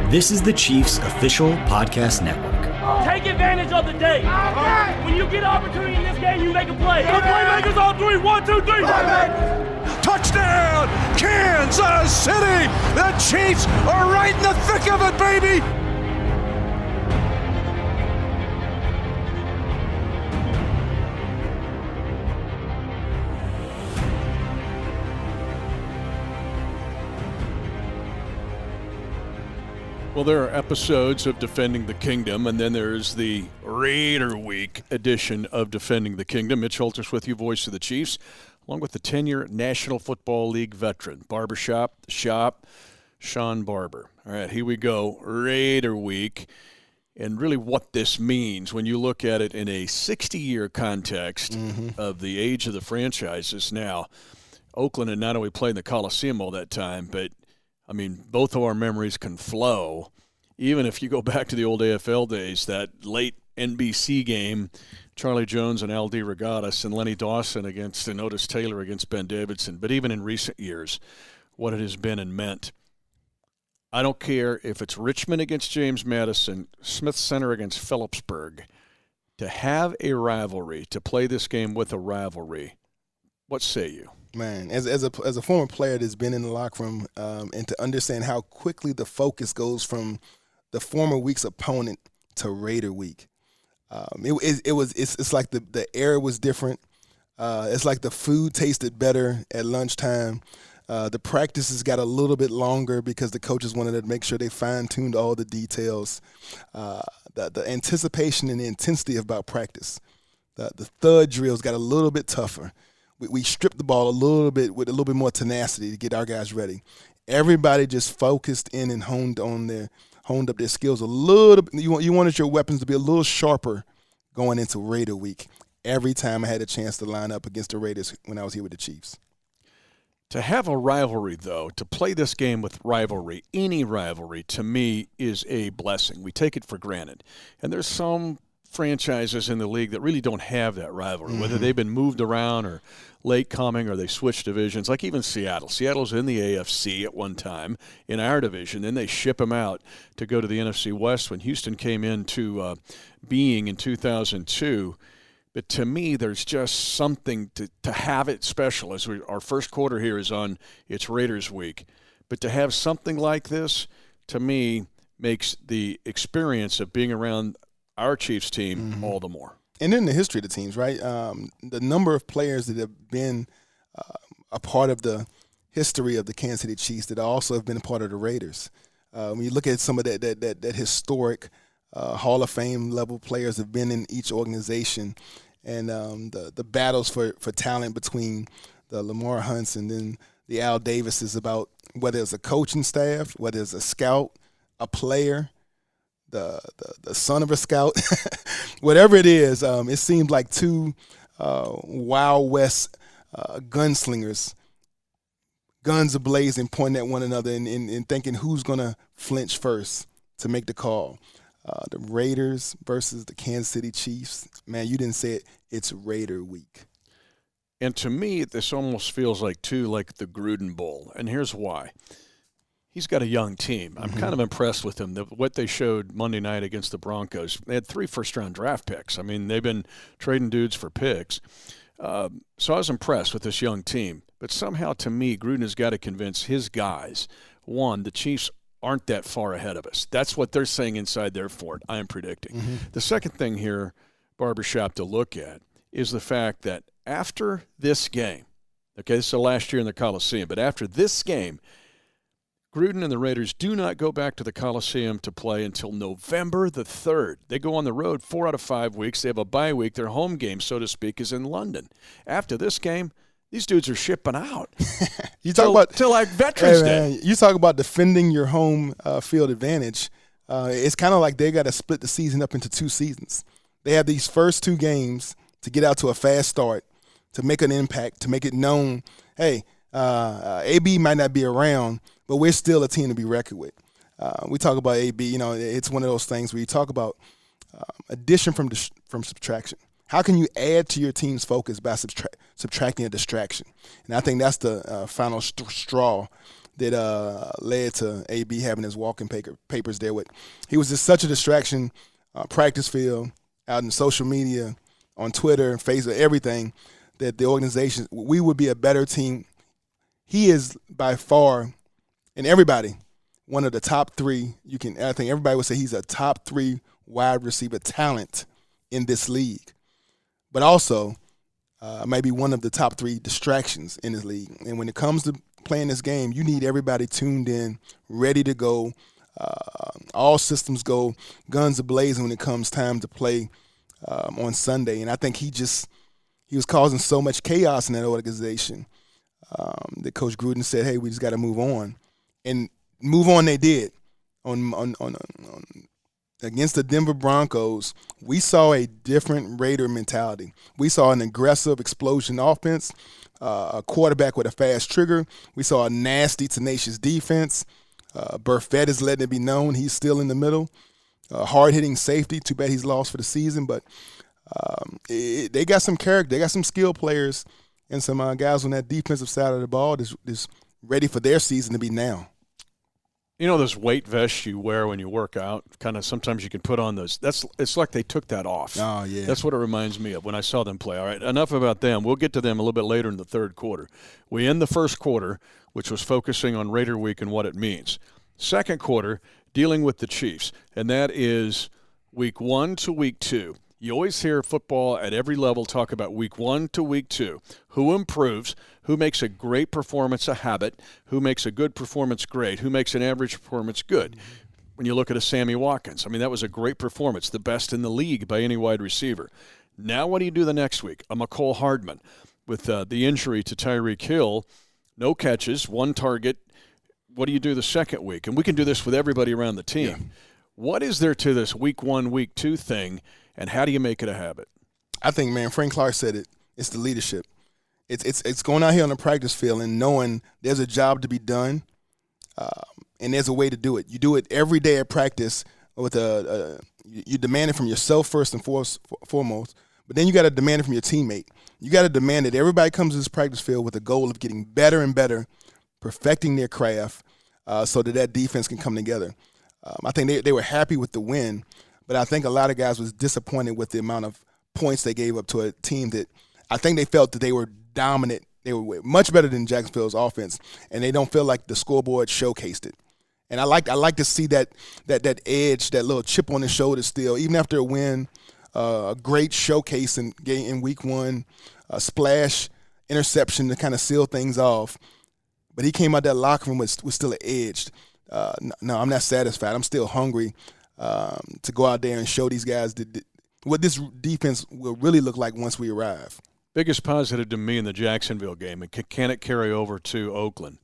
This is the Chiefs official podcast network. Take advantage of the day. When you get an opportunity in this game, you make a play. The playmakers on three. 1, 2, 3. Touchdown, Kansas City! The Chiefs are right in the thick of it, baby! Well, there are episodes of Defending the Kingdom, and then there's the Raider Week edition of Defending the Kingdom. Mitch Holthus with you, voice of the Chiefs, along with the 10-year National Football League veteran, Barbershop, Shop, Shawn Barber. All right, here we go, Raider Week, and really what this means when you look at it in a 60-year context of the age of the franchises. Now, Oakland had not only played in the Coliseum all that time, but I mean, both of our memories can flow. Even if you go back to the old AFL days, that late NBC game, Charlie Jones and Al DeRogatis and Lenny Dawson against and Otis Taylor against Ben Davidson. But even in recent years, what it has been and meant. I don't care if it's Richmond against James Madison, Smith Center against Phillipsburg. To have a rivalry, to play this game with a rivalry, what say you? Man, as a former player that's been in the locker room and to understand how quickly the focus goes from the former week's opponent to Raider Week, it's like the air was different. It's like the food tasted better at lunchtime. The practices got a little bit longer because the coaches wanted to make sure they fine-tuned all the details. The anticipation and the intensity about practice. The thud drills got a little bit tougher. We stripped the ball a little bit with a little bit more tenacity to get our guys ready. Everybody just focused in and honed up their skills a little bit. You wanted your weapons to be a little sharper going into Raider Week. Every time I had a chance to line up against the Raiders when I was here with the Chiefs. To have a rivalry, though, to play this game with rivalry, any rivalry, to me is a blessing. We take it for granted. And there's some franchises in the league that really don't have that rivalry, whether they've been moved around or late coming or they switch divisions, like even Seattle. Seattle's in the AFC at one time in our division. Then they ship them out to go to the NFC West when Houston came into being in 2002. But to me, there's just something to have it special. Our first quarter here is on it's Raiders Week. But to have something like this, to me, makes the experience of being around our Chiefs team all the more. And in the history of the teams, right? The number of players that have been a part of the history of the Kansas City Chiefs that also have been a part of the Raiders. When you look at some of that historic Hall of Fame level players have been in each organization, and the battles for talent between the Lamar Hunts and then the Al Davises about whether it's a coaching staff, whether it's a scout, a player, the son of a scout, whatever it is, it seems like two Wild West gunslingers, guns ablazing, pointing at one another and thinking who's going to flinch first to make the call. The Raiders versus the Kansas City Chiefs. Man, you didn't say it. It's Raider Week. And to me, this almost feels like the Gruden Bowl. And here's why. He's got a young team. I'm kind of impressed with him. What they showed Monday night against the Broncos, they had 3 first-round draft picks. I mean, they've been trading dudes for picks. So I was impressed with this young team. But somehow, to me, Gruden has got to convince his guys, one, the Chiefs aren't that far ahead of us. That's what they're saying inside their fort, I am predicting. The second thing here, Barbershop, to look at is the fact that after this game, okay, this is the last year in the Coliseum, but after this game, Gruden and the Raiders do not go back to the Coliseum to play until November the 3rd. They go on the road 4 out of 5 weeks. They have a bye week. Their home game, so to speak, is in London. After this game, these dudes are shipping out. You talk about till like Veterans Day. Man, you talk about defending your home field advantage. It's kind of like they got to split the season up into 2 seasons. They have these first 2 games to get out to a fast start, to make an impact, to make it known, hey, AB might not be around, but we're still a team to be reckoned with. We talk about AB, it's one of those things where you talk about addition from subtraction. How can you add to your team's focus by subtracting a distraction? And I think that's the final straw that led to AB having his walking papers there. He was just such a distraction, practice field, out in social media, on Twitter, Facebook, everything, that the organization, we would be a better team. He is by far, and everybody, one of the top three. I think everybody would say he's a top 3 wide receiver talent in this league, but also maybe one of the top 3 distractions in this league. And when it comes to playing this game, you need everybody tuned in, ready to go, all systems go, guns a-blazing when it comes time to play on Sunday. And I think he was causing so much chaos in that organization that Coach Gruden said, hey, we just got to move on. And move on they did. On against the Denver Broncos, we saw a different Raider mentality. We saw an aggressive explosion offense, a quarterback with a fast trigger. We saw a nasty, tenacious defense. Burfett is letting it be known he's still in the middle. Hard-hitting safety. Too bad he's lost for the season, but they got some character. They got some skilled players and some guys on that defensive side of the ball that's ready for their season to be now. You know those weight vests you wear when you work out? Kind of sometimes you can put on those. It's like they took that off. Oh, yeah. That's what it reminds me of when I saw them play. All right, enough about them. We'll get to them a little bit later in the third quarter. We end the first quarter, which was focusing on Raider Week and what it means. Second quarter, dealing with the Chiefs, and that is week 1 to week 2. You always hear football at every level talk about week 1 to week 2. Who improves, who makes a great performance a habit, who makes a good performance great, who makes an average performance good. When you look at a Sammy Watkins, I mean, that was a great performance, the best in the league by any wide receiver. Now what do you do the next week? A McCole Hardman with the injury to Tyreek Hill, no catches, 1 target. What do you do the second week? And we can do this with everybody around the team. Yeah. What is there to this week 1, week 2 thing, and how do you make it a habit? I think, man, Frank Clark said it. It's the leadership. It's going out here on the practice field and knowing there's a job to be done, and there's a way to do it. You do it every day at practice with you demand it from yourself first and foremost, but then you got to demand it from your teammate. You got to demand that everybody comes to this practice field with a goal of getting better and better, perfecting their craft, so that defense can come together. I think they were happy with the win, but I think a lot of guys was disappointed with the amount of points they gave up to a team that I think they felt that they were dominant. They were much better than Jacksonville's offense, and they don't feel like the scoreboard showcased it. And I like to see that edge, that little chip on the shoulder still, even after a win, a great showcase in week 1, a splash interception to kind of seal things off. But he came out that locker room was still edged. No, I'm not satisfied. I'm still hungry to go out there and show these guys what this defense will really look like once we arrive. Biggest positive to me in the Jacksonville game, and can it carry over to Oakland,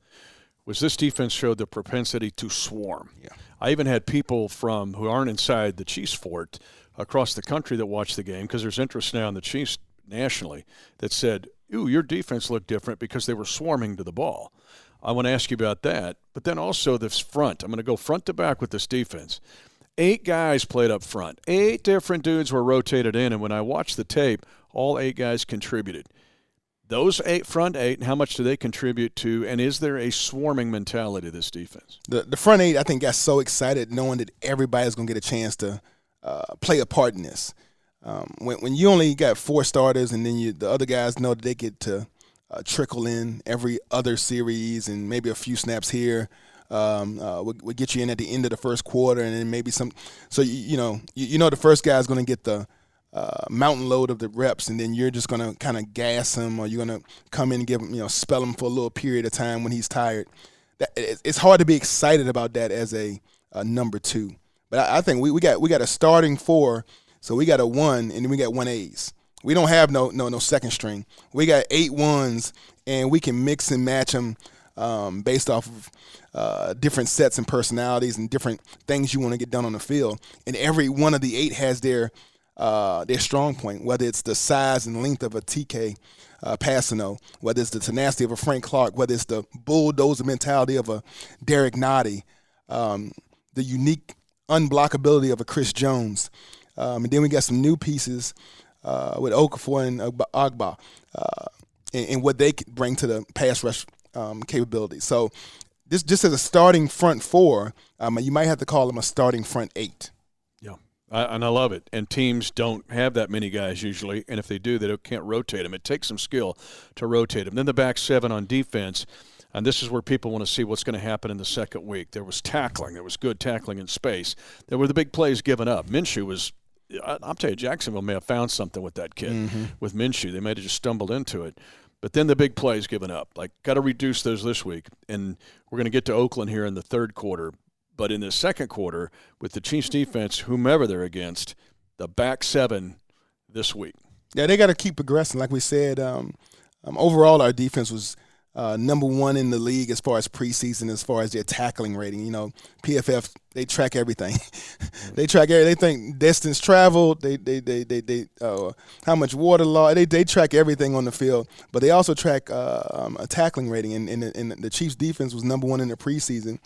was this defense showed the propensity to swarm. Yeah. I even had people who aren't inside the Chiefs fort across the country that watched the game, because there's interest now in the Chiefs nationally, that said, ooh, your defense looked different because they were swarming to the ball. I want to ask you about that. But then also this front. I'm going to go front to back with this defense. 8 guys played up front. 8 different dudes were rotated in, and when I watched the tape, all 8 guys contributed. Those front 8, and how much do they contribute to, and is there a swarming mentality to this defense? The front 8, I think, got so excited knowing that everybody's going to get a chance to play a part in this. When you only got 4 starters and then the other guys know that they get to trickle in every other series and maybe a few snaps here, we'll get you in at the end of the first quarter, and then maybe some. So you know the first guy is going to get the mountain load of the reps, and then you're just going to kind of gas him, or you're going to come in and give him, spell him for a little period of time when he's tired. It's hard to be excited about that as a number 2. But I think we got a starting 4, so we got a 1, and then we got 1 A's. We don't have no second string. We got 8 1s, and we can mix and match them based off of different sets and personalities and different things you want to get done on the field. And every one of the 8 has their strong point, whether it's the size and length of a TK Passano, whether it's the tenacity of a Frank Clark, whether it's the bulldozer mentality of a Derek Nottie, the unique unblockability of a Chris Jones. And then we got some new pieces with Okafor and Agba and what they bring to the pass rush capability. So this just as a starting front four, you might have to call them a starting front eight. Yeah, and I love it. And teams don't have that many guys usually, and if they do, they can't rotate them. It takes some skill to rotate them. Then the back seven on defense, and this is where people want to see what's going to happen in the second week. There was tackling. There was good tackling in space. There were the big plays given up. Minshew was – I'll tell you, Jacksonville may have found something with that kid, with Minshew. They might have just stumbled into it. But then the big plays given up. Like, got to reduce those this week. And we're going to get to Oakland here in the third quarter. But in the second quarter, with the Chiefs defense, whomever they're against, the back seven this week. Yeah, they got to keep progressing. Like we said, overall our defense was number one in the league as far as preseason, as far as their tackling rating. You know, PFF, they track everything. They think distance traveled. They how much water loss. They track everything on the field, but they also track a tackling rating. And the Chiefs defense was number one in the preseason,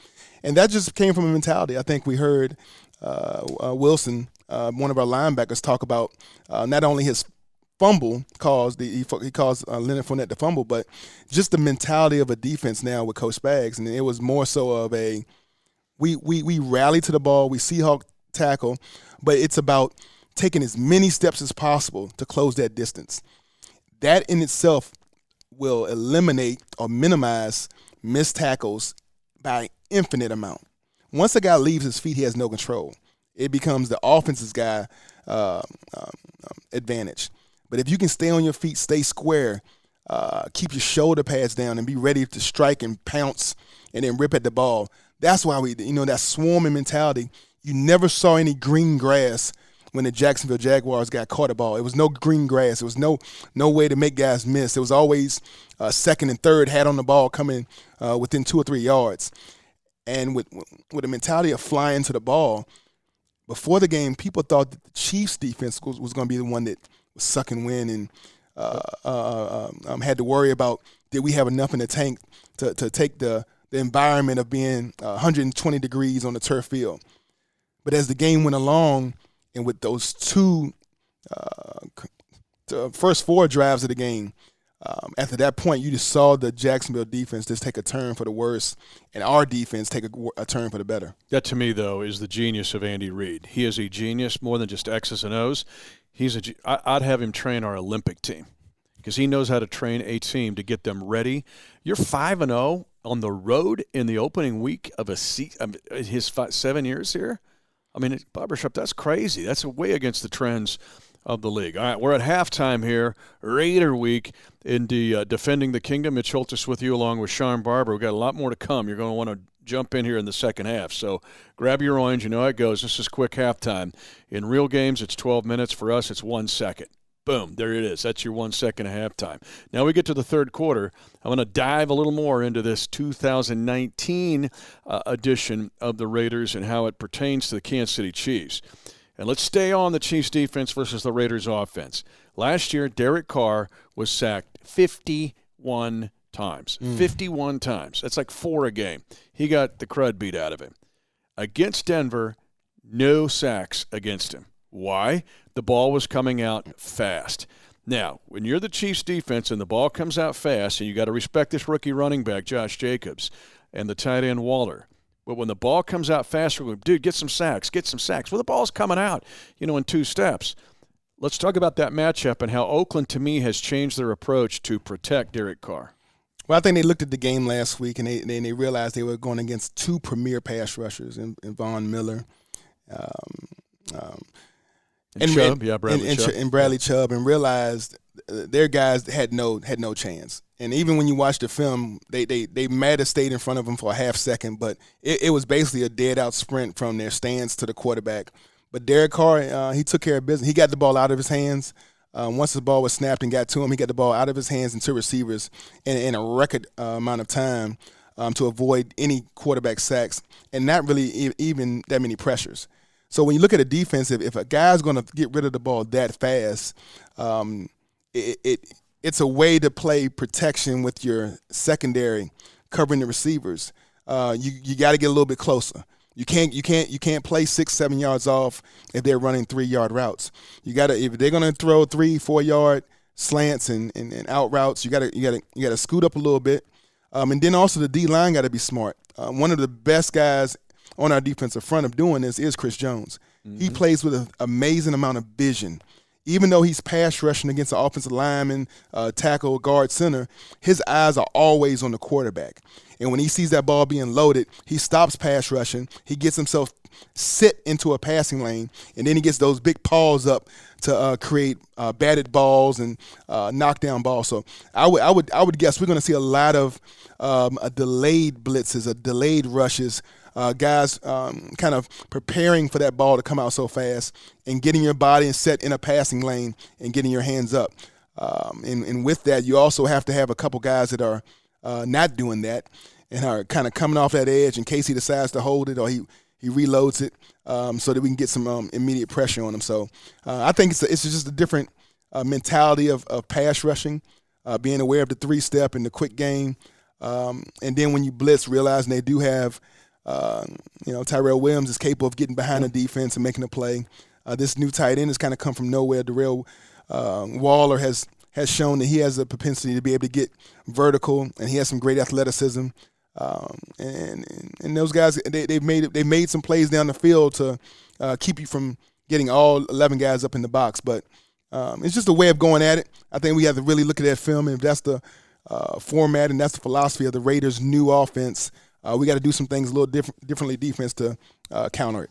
and that just came from a mentality. I think we heard Wilson, one of our linebackers, talk about not only his fumble he caused Leonard Fournette the fumble, but just the mentality of a defense now with Coach Spags, and it was more so of a we rally to the ball, we Seahawk tackle, but it's about taking as many steps as possible to close that distance. That in itself will eliminate or minimize missed tackles by an infinite amount. Once a guy leaves his feet, he has no control. It becomes the offense's guy advantage. But if you can stay on your feet, stay square, keep your shoulder pads down, and be ready to strike and pounce and then rip at the ball, that's why that swarming mentality. You never saw any green grass when the Jacksonville Jaguars got caught a ball. It was no green grass. It was no way to make guys miss. It was always second and third hat on the ball coming within 2 or 3 yards. And with the mentality of flying to the ball, before the game, people thought that the Chiefs defense was going to be the one that was sucking wind and had to worry about, did we have enough in the tank to take the environment of being 120 degrees on the turf field. But as the game went along, and with those first 4 drives of the game, after that point, you just saw the Jacksonville defense just take a turn for the worse, and our defense take a turn for the better. That, to me, though, is the genius of Andy Reid. He is a genius more than just X's and O's. I'd have him train our Olympic team because he knows how to train a team to get them ready. You're 5-0 on the road in the opening week of his 7 years here. I mean, Barbershop, that's crazy. That's way against the trends of the league. All right, we're at halftime here, Raider week in the Defending the Kingdom. Mitch Holthus with you along with Shawn Barber. We've got a lot more to come. You're going to want to jump in here in the second half. So grab your orange. You know how it goes. This is quick halftime. In real games, it's 12 minutes. For us, it's 1 second. Boom, there it is. That's your 1 second of halftime. Now we get to the third quarter. I'm going to dive a little more into this 2019 edition of the Raiders and how it pertains to the Kansas City Chiefs. And let's stay on the Chiefs defense versus the Raiders offense. Last year, Derek Carr was sacked 51 times. 51 times. That's like 4 a game. He got the crud beat out of him. Against Denver, no sacks against him. Why? The ball was coming out fast. Now, when you're the Chiefs defense and the ball comes out fast, and you got to respect this rookie running back, Josh Jacobs, and the tight end Waller. But when the ball comes out fast, we're going, dude, get some sacks. Well, the ball's coming out, in 2 steps. Let's talk about that matchup and how Oakland, to me, has changed their approach to protect Derek Carr. Well, I think they looked at the game last week and they realized they were going against 2 premier pass rushers in Von Miller Bradley Chubb, and realized their guys had no chance. And even when you watch the film, they might have stayed in front of them for a half second, but it was basically a dead-out sprint from their stance to the quarterback. But Derek Carr, he took care of business. He got the ball out of his hands. Once the ball was snapped and got to him, he got the ball out of his hands and to receivers in a record amount of time to avoid any quarterback sacks and not really even that many pressures. So when you look at a defense, if a guy's going to get rid of the ball that fast, it's a way to play protection with your secondary covering the receivers. You got to get a little bit closer. You can't play 6-7 yards off if they're running 3-yard routes. If they're going to throw 3-4 yard slants and out routes, you got to scoot up a little bit. And then also the D-line got to be smart. One of the best guys on our defensive front of doing this is Chris Jones. Mm-hmm. He plays with an amazing amount of vision. Even though he's pass rushing against the offensive lineman, tackle, guard, center, his eyes are always on the quarterback. And when he sees that ball being loaded, he stops pass rushing. He gets himself sit into a passing lane, and then he gets those big paws up to create batted balls and knockdown balls. So I would guess we're going to see a lot of delayed blitzes, delayed rushes, guys kind of preparing for that ball to come out so fast and getting your body and set in a passing lane and getting your hands up. And with that, you also have to have a couple guys that are not doing that and are kind of coming off that edge in case he decides to hold it or he reloads it so that we can get some immediate pressure on him. So I think it's just a different mentality of pass rushing, being aware of the three-step and the quick game. And then when you blitz, realizing they do have Tyrell Williams is capable of getting behind the defense and making a play. This new tight end has kind of come from nowhere. Darrell Waller has shown that he has a propensity to be able to get vertical, and he has some great athleticism. And those guys, they made some plays down the field to keep you from getting all 11 guys up in the box. But it's just a way of going at it. I think we have to really look at that film, and if that's the format and that's the philosophy of the Raiders' new offense, we got to do some things a little differently defense to counter it.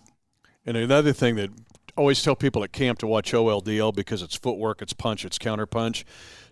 And another thing that I always tell people at camp to watch OLDL because it's footwork, it's punch, it's counter punch.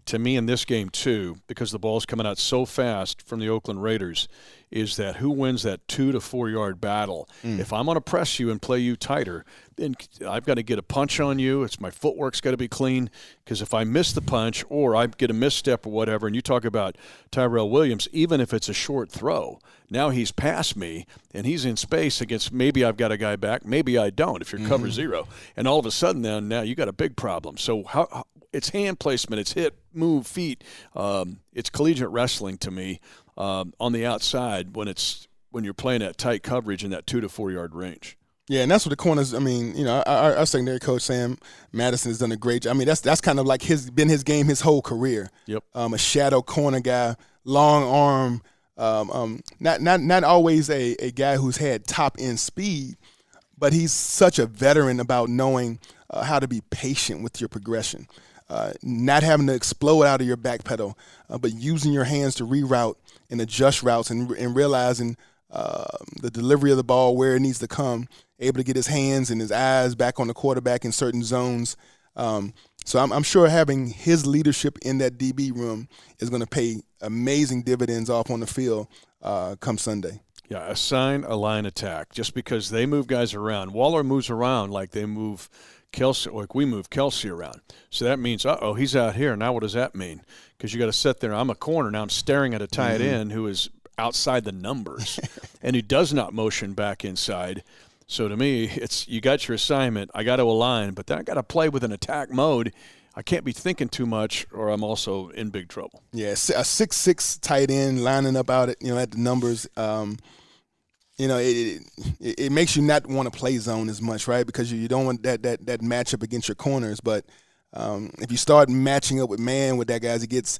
To me in this game too, because the ball's coming out so fast from the Oakland Raiders, is that who wins that 2 to 4 yard battle. If I'm going to press you and play you tighter, then I've got to get a punch on you. It's my footwork's got to be clean, because if I miss the punch or I get a misstep or whatever, and you talk about Tyrell Williams, even if it's a short throw, now he's past me and he's in space against, maybe I've got a guy back, maybe I don't if you're cover zero. And all of a sudden now you got a big problem. So how it's hand placement, it's hit, move, feet. It's collegiate wrestling to me on the outside when you're playing that tight coverage in that 2 to 4 yard range. Yeah, and that's what the corners. I mean, our secondary coach Sam Madison has done a great job. I mean, that's kind of like been his game his whole career. Yep. A shadow corner guy, long arm. Not always a guy who's had top end speed, but he's such a veteran about knowing how to be patient with your progression. Not having to explode out of your back pedal, but using your hands to reroute and adjust routes and realizing the delivery of the ball, where it needs to come, able to get his hands and his eyes back on the quarterback in certain zones. So I'm sure having his leadership in that DB room is going to pay amazing dividends off on the field come Sunday. Yeah, assign a line attack just because they move guys around. Waller moves around like they move Kelsey, like we move Kelsey around. So that means, he's out here. Now what does that mean? Because you got to sit there. I'm a corner. Now I'm staring at a tight end who is outside the numbers and who does not motion back inside. So to me, it's you got your assignment. I got to align, but then I got to play with an attack mode. I can't be thinking too much, or I'm also in big trouble. Yeah, a 6'6" tight end lining up out at the numbers. It makes you not want to play zone as much, right? Because you don't want that matchup against your corners. But if you start matching up with man with that guys, it gets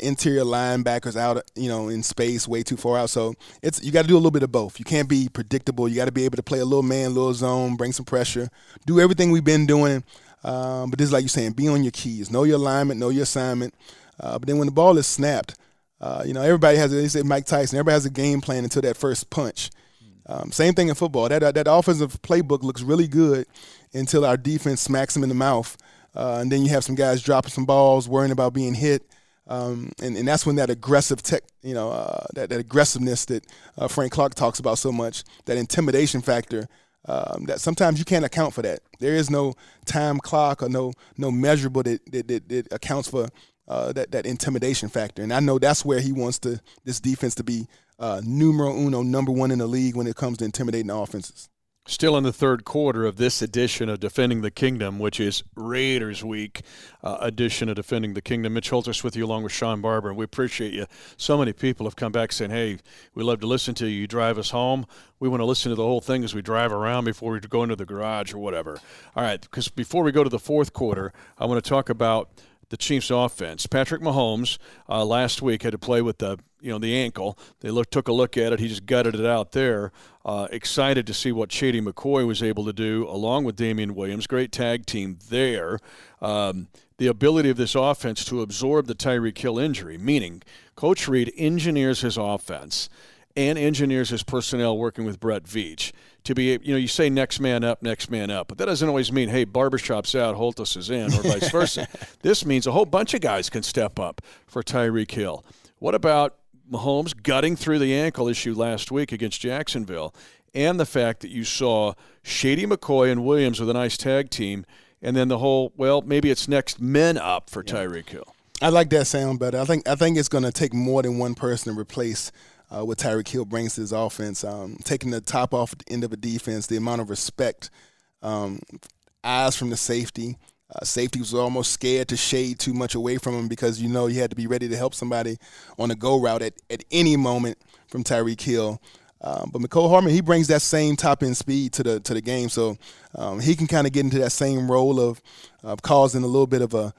interior linebackers out, in space way too far out. So you got to do a little bit of both. You can't be predictable. You got to be able to play a little man, little zone, bring some pressure, do everything we've been doing. But this is like you're saying, be on your keys, know your alignment, know your assignment. But then when the ball is snapped, everybody has. They say Mike Tyson. Everybody has a game plan until that first punch. Same thing in football. That offensive playbook looks really good until our defense smacks them in the mouth, and then you have some guys dropping some balls, worrying about being hit, and that's when that aggressive that aggressiveness that Frank Clark talks about so much, that intimidation factor, that sometimes you can't account for that. There is no time clock or no measurable that accounts for that intimidation factor, and I know that's where he wants this defense to be. Numero uno, number one in the league when it comes to intimidating offenses. Still in the third quarter of this edition of Defending the Kingdom, which is Raiders Week edition of Defending the Kingdom. Mitch Holthus with you along with Shawn Barber, and we appreciate you. So many people have come back saying, hey, we love to listen to you. You drive us home. We want to listen to the whole thing as we drive around before we go into the garage or whatever. All right, because before we go to the fourth quarter, I want to talk about the Chiefs offense. Patrick Mahomes last week had to play with the ankle. They took a look at it. He just gutted it out there. Excited to see what Shady McCoy was able to do along with Damian Williams. Great tag team there. The ability of this offense to absorb the Tyreek Hill injury, meaning Coach Reid engineers his offense and engineers his personnel working with Brett Veach to be, you say next man up, but that doesn't always mean, hey, Barbershop's out, Holthus is in, or vice versa. This means a whole bunch of guys can step up for Tyreek Hill. What about Mahomes gutting through the ankle issue last week against Jacksonville, and the fact that you saw Shady McCoy and Williams with a nice tag team, and then the whole, maybe it's next men up for Tyreek Hill. I like that sound better. I think it's going to take more than one person to replace what Tyreek Hill brings to his offense. Taking the top off the end of a defense, the amount of respect, eyes from the safety. Safety was almost scared to shade too much away from him because you had to be ready to help somebody on a go route at any moment from Tyreek Hill. But Mecole Hardman, he brings that same top-end speed to the game, so he can kind of get into that same role of causing a little bit of a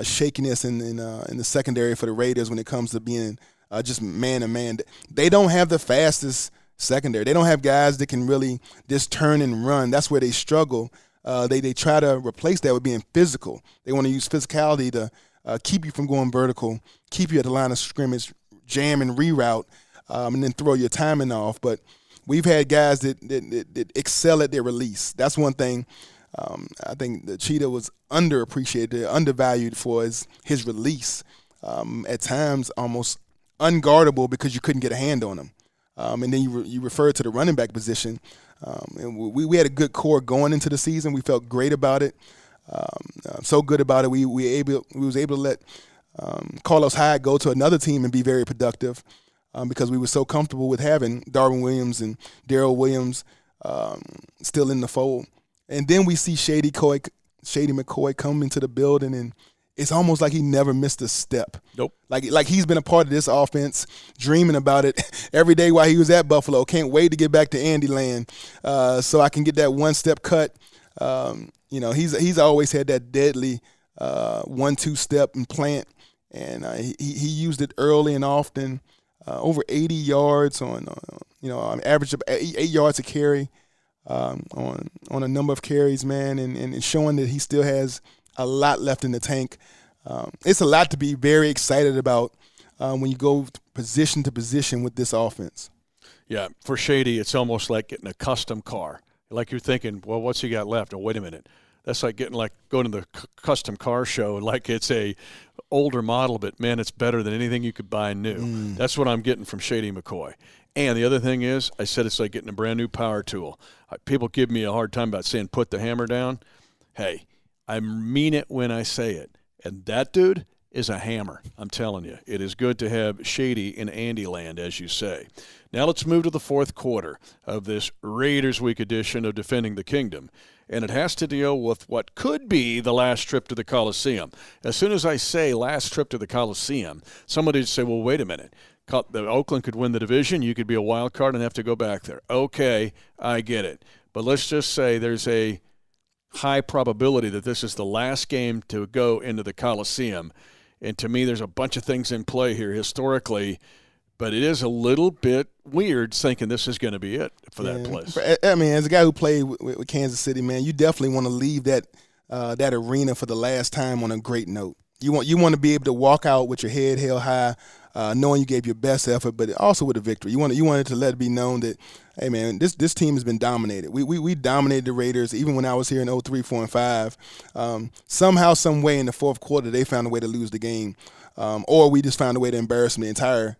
shakiness in the secondary for the Raiders when it comes to being just man-to-man. They don't have the fastest secondary. They don't have guys that can really just turn and run. That's where they struggle. They try to replace that with being physical. They want to use physicality to keep you from going vertical, keep you at the line of scrimmage, jam and reroute, and then throw your timing off. But we've had guys that excel at their release. That's one thing I think the Cheetah was underappreciated, undervalued for his release. At times almost unguardable because you couldn't get a hand on him. And then you referred to the running back position. And we had a good core going into the season. We felt great about it, so good about it. We was able to let Carlos Hyde go to another team and be very productive because we were so comfortable with having Darwin Williams and Darrell Williams still in the fold. And then we see Shady McCoy come into the building, and it's almost like he never missed a step. Nope. Like he's been a part of this offense, dreaming about it every day while he was at Buffalo. Can't wait to get back to Andy Land so I can get that one-step cut. He's always had that deadly 1-2 step and plant, and he used it early and often. Over 80 yards on average of 8 yards a carry on a number of carries, man, and showing that he still has a lot left in the tank. It's a lot to be very excited about when you go position to position with this offense. Yeah, for Shady, it's almost like getting a custom car. Like you're thinking, well, what's he got left? Oh, wait a minute. That's like going to the custom car show like it's a older model, but, man, it's better than anything you could buy new. That's what I'm getting from Shady McCoy. And the other thing is, I said it's like getting a brand-new power tool. People give me a hard time about saying put the hammer down. Hey, I mean it when I say it. And that dude is a hammer. I'm telling you. It is good to have Shady in Andyland, as you say. Now let's move to the fourth quarter of this Raiders Week edition of Defending the Kingdom. And it has to deal with what could be the last trip to the Coliseum. As soon as I say last trip to the Coliseum, somebody would say, well, wait a minute. Oakland could win the division. You could be a wild card and have to go back there. Okay, I get it. But let's just say there's a high probability that this is the last game to go into the Coliseum. And to me, there's a bunch of things in play here historically, but it is a little bit weird thinking this is going to be it for that place. I mean, as a guy who played with Kansas City, man, you definitely want to leave that arena for the last time on a great note. You want to be able to walk out with your head held high, knowing you gave your best effort, but also with a victory. You wanted to let it be known that, hey, man, this team has been dominated. We dominated the Raiders even when I was here in 03, 4, and 5. Somehow, some way in the fourth quarter, they found a way to lose the game. Or we just found a way to embarrass them the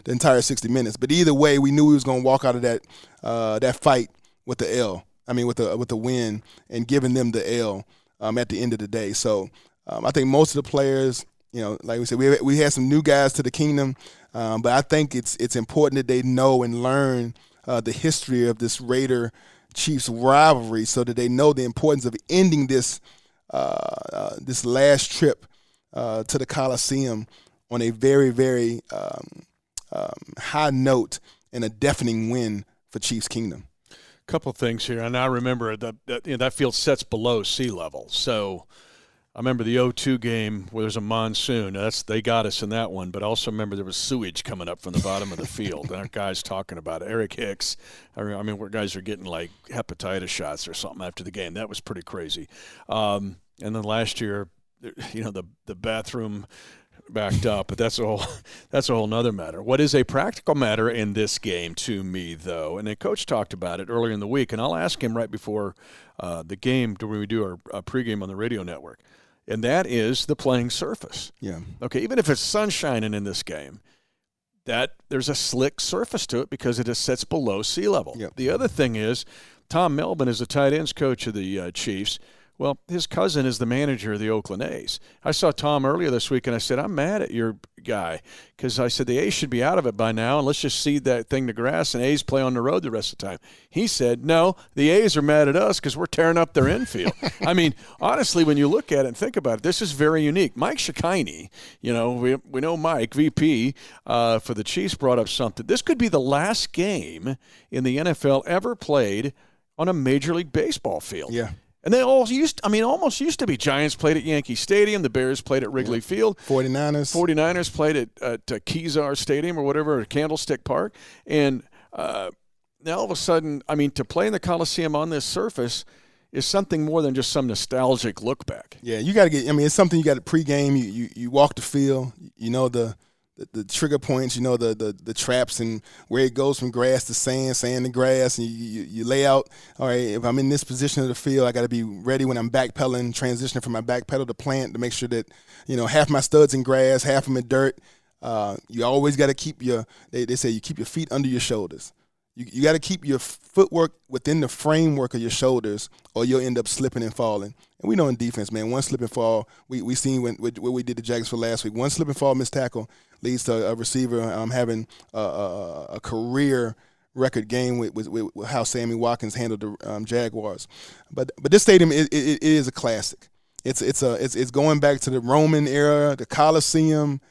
entire 60 minutes. But either way, we knew we was going to walk out of that fight with the L. I mean, with the win and giving them the L at the end of the day. So I think most of the players, like we said, we had some new guys to the kingdom, but I think it's important that they know and learn the history of this Raider-Chiefs rivalry so that they know the importance of ending this last trip to the Coliseum on a very, very high note and a deafening win for Chiefs Kingdom. Couple things here, and I remember that field sets below sea level, so I remember the 0-2 game where there's a monsoon. They got us in that one, but I also remember there was sewage coming up from the bottom of the field. And our guys talking about it. Eric Hicks, I mean, where guys are getting like hepatitis shots or something after the game. That was pretty crazy. And then last year, the bathroom backed up, but that's a whole nother matter. What is a practical matter in this game to me, though, and the coach talked about it earlier in the week, and I'll ask him right before the game when we do our pregame on the radio network, and that is the playing surface. Yeah. Okay, even if it's sun shining in this game, that there's a slick surface to it because it sits below sea level. Yep. The other thing is Tom Melvin is the tight ends coach of the Chiefs. Well, his cousin is the manager of the Oakland A's. I saw Tom earlier this week, and I said, I'm mad at your guy because I said the A's should be out of it by now, and let's just seed that thing to grass and A's play on the road the rest of the time. He said, no, the A's are mad at us because we're tearing up their infield. I mean, honestly, when you look at it and think about it, this is very unique. Mike Shikini, we know Mike, VP for the Chiefs, brought up something. This could be the last game in the NFL ever played on a Major League Baseball field. Yeah. And they almost used to be. Giants played at Yankee Stadium. The Bears played at Wrigley Field. 49ers played at Kezar Stadium or whatever, or Candlestick Park. And now all of a sudden, to play in the Coliseum on this surface is something more than just some nostalgic look back. Yeah, you got to get – it's something you got to pregame. You walk the field. The trigger points, the traps and where it goes from grass to sand to grass, and you lay out, all right, if I'm in this position of the field, I got to be ready when I'm backpedaling, transitioning from my backpedal to plant to make sure that, half my studs in grass, half of them in dirt. You always got to keep they say you keep your feet under your shoulders. You got to keep your footwork within the framework of your shoulders, or you'll end up slipping and falling. And we know in defense, man, one slip and fall, we seen what we did to Jags for last week. One slip and fall missed tackle leads to a receiver having a career record game with how Sammy Watkins handled the Jaguars. But this stadium it is a classic. It's going back to the Roman era, the Coliseum,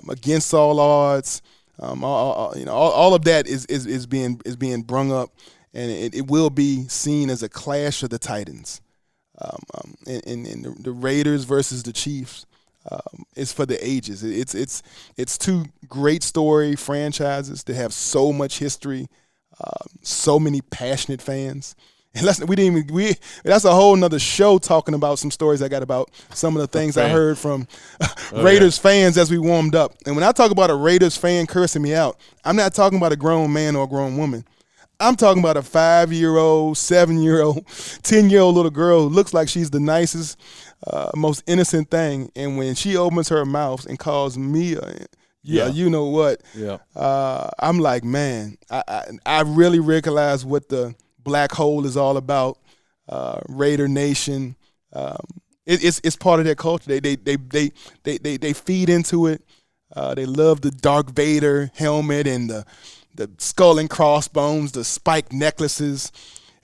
against all odds. All of that is being brung up, and it will be seen as a clash of the Titans, and the Raiders versus the Chiefs. Is for the ages. It's two great story franchises that have so much history, so many passionate fans. And that's a whole nother show talking about some stories I got about some of the things I heard from Raiders fans as we warmed up. And when I talk about a Raiders fan cursing me out, I'm not talking about a grown man or a grown woman. I'm talking about a 5-year-old, 7-year-old, 10-year-old little girl who looks like she's the nicest, most innocent thing. And when she opens her mouth and calls me you know what, I'm like, man, I really realize what the black hole is all about. Raider Nation, it's part of their culture. They feed into it. They love the Darth Vader helmet and the skull and crossbones, the spiked necklaces,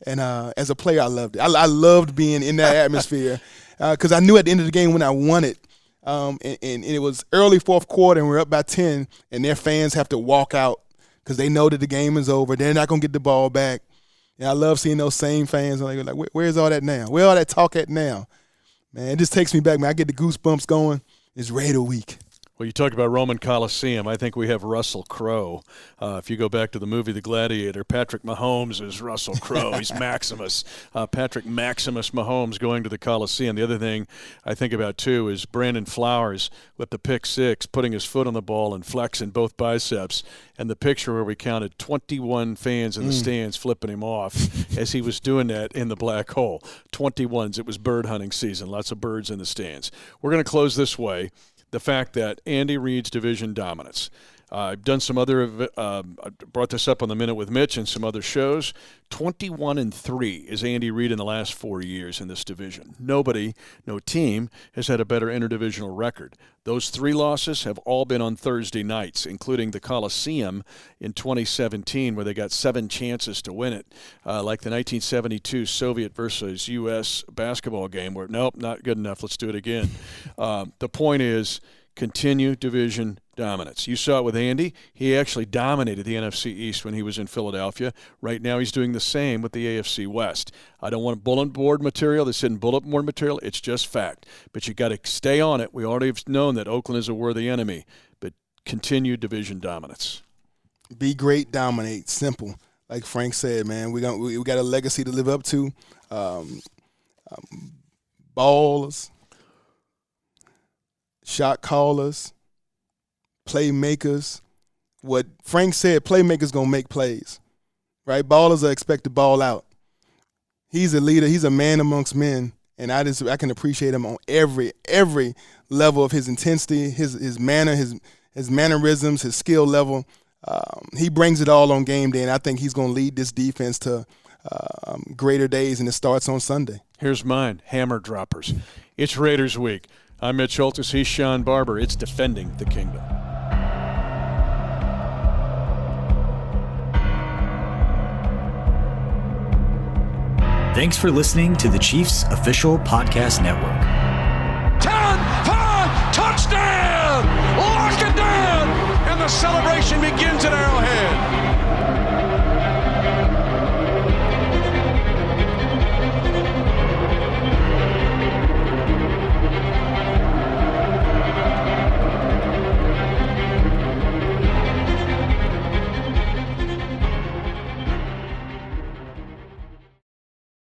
and as a player, I loved it. I loved being in that atmosphere because I knew at the end of the game when I won it, and it was early fourth quarter, and we're up by 10, and their fans have to walk out because they know that the game is over. They're not gonna get the ball back. And I love seeing those same fans. And they're like, where's all that now? Where all that talk at now? Man, it just takes me back, man. I get the goosebumps going. It's Raider week. Well, you talk about Roman Coliseum. I think we have Russell Crowe. If you go back to the movie The Gladiator, Patrick Mahomes is Russell Crowe. He's Maximus. Patrick Maximus Mahomes going to the Coliseum. The other thing I think about, too, is Brandon Flowers with the pick six, putting his foot on the ball and flexing both biceps, and the picture where we counted 21 fans in the stands flipping him off as he was doing that in the black hole. 21s. It was bird hunting season. Lots of birds in the stands. We're going to close this way. The fact that Andy Reid's division dominance. I've done some other I brought this up on the Minute with Mitch and some other shows. 21-3 is Andy Reid in the last 4 years in this division. Nobody, no team, has had a better interdivisional record. Those 3 losses have all been on Thursday nights, including the Coliseum in 2017, where they got 7 chances to win it, like the 1972 Soviet versus U.S. basketball game where, nope, not good enough, let's do it again. The point is, continue division dominance. You saw it with Andy. He actually dominated the NFC East when he was in Philadelphia. Right now he's doing the same with the AFC West. I don't want bulletin board material. This isn't bulletin board material. It's just fact. But you got to stay on it. We already have known that Oakland is a worthy enemy. But continue division dominance. Be great, dominate. Simple. Like Frank said, man, we got a legacy to live up to. Ballers, shot callers, playmakers. What Frank said, playmakers going to make plays, right? Ballers are expected to ball out. He's a leader. He's a man amongst men, and I can appreciate him on every level of his intensity, his manner, his mannerisms, his skill level. He brings it all on game day, and I think he's going to lead this defense to greater days, and it starts on Sunday. Here's mine, hammer droppers. It's Raiders Week. I'm Mitch Holthus. He's Shawn Barber. It's Defending the Kingdom. Thanks for listening to the Chiefs Official Podcast Network. 10-5, touchdown! Lock it down! And the celebration begins at Arrowhead.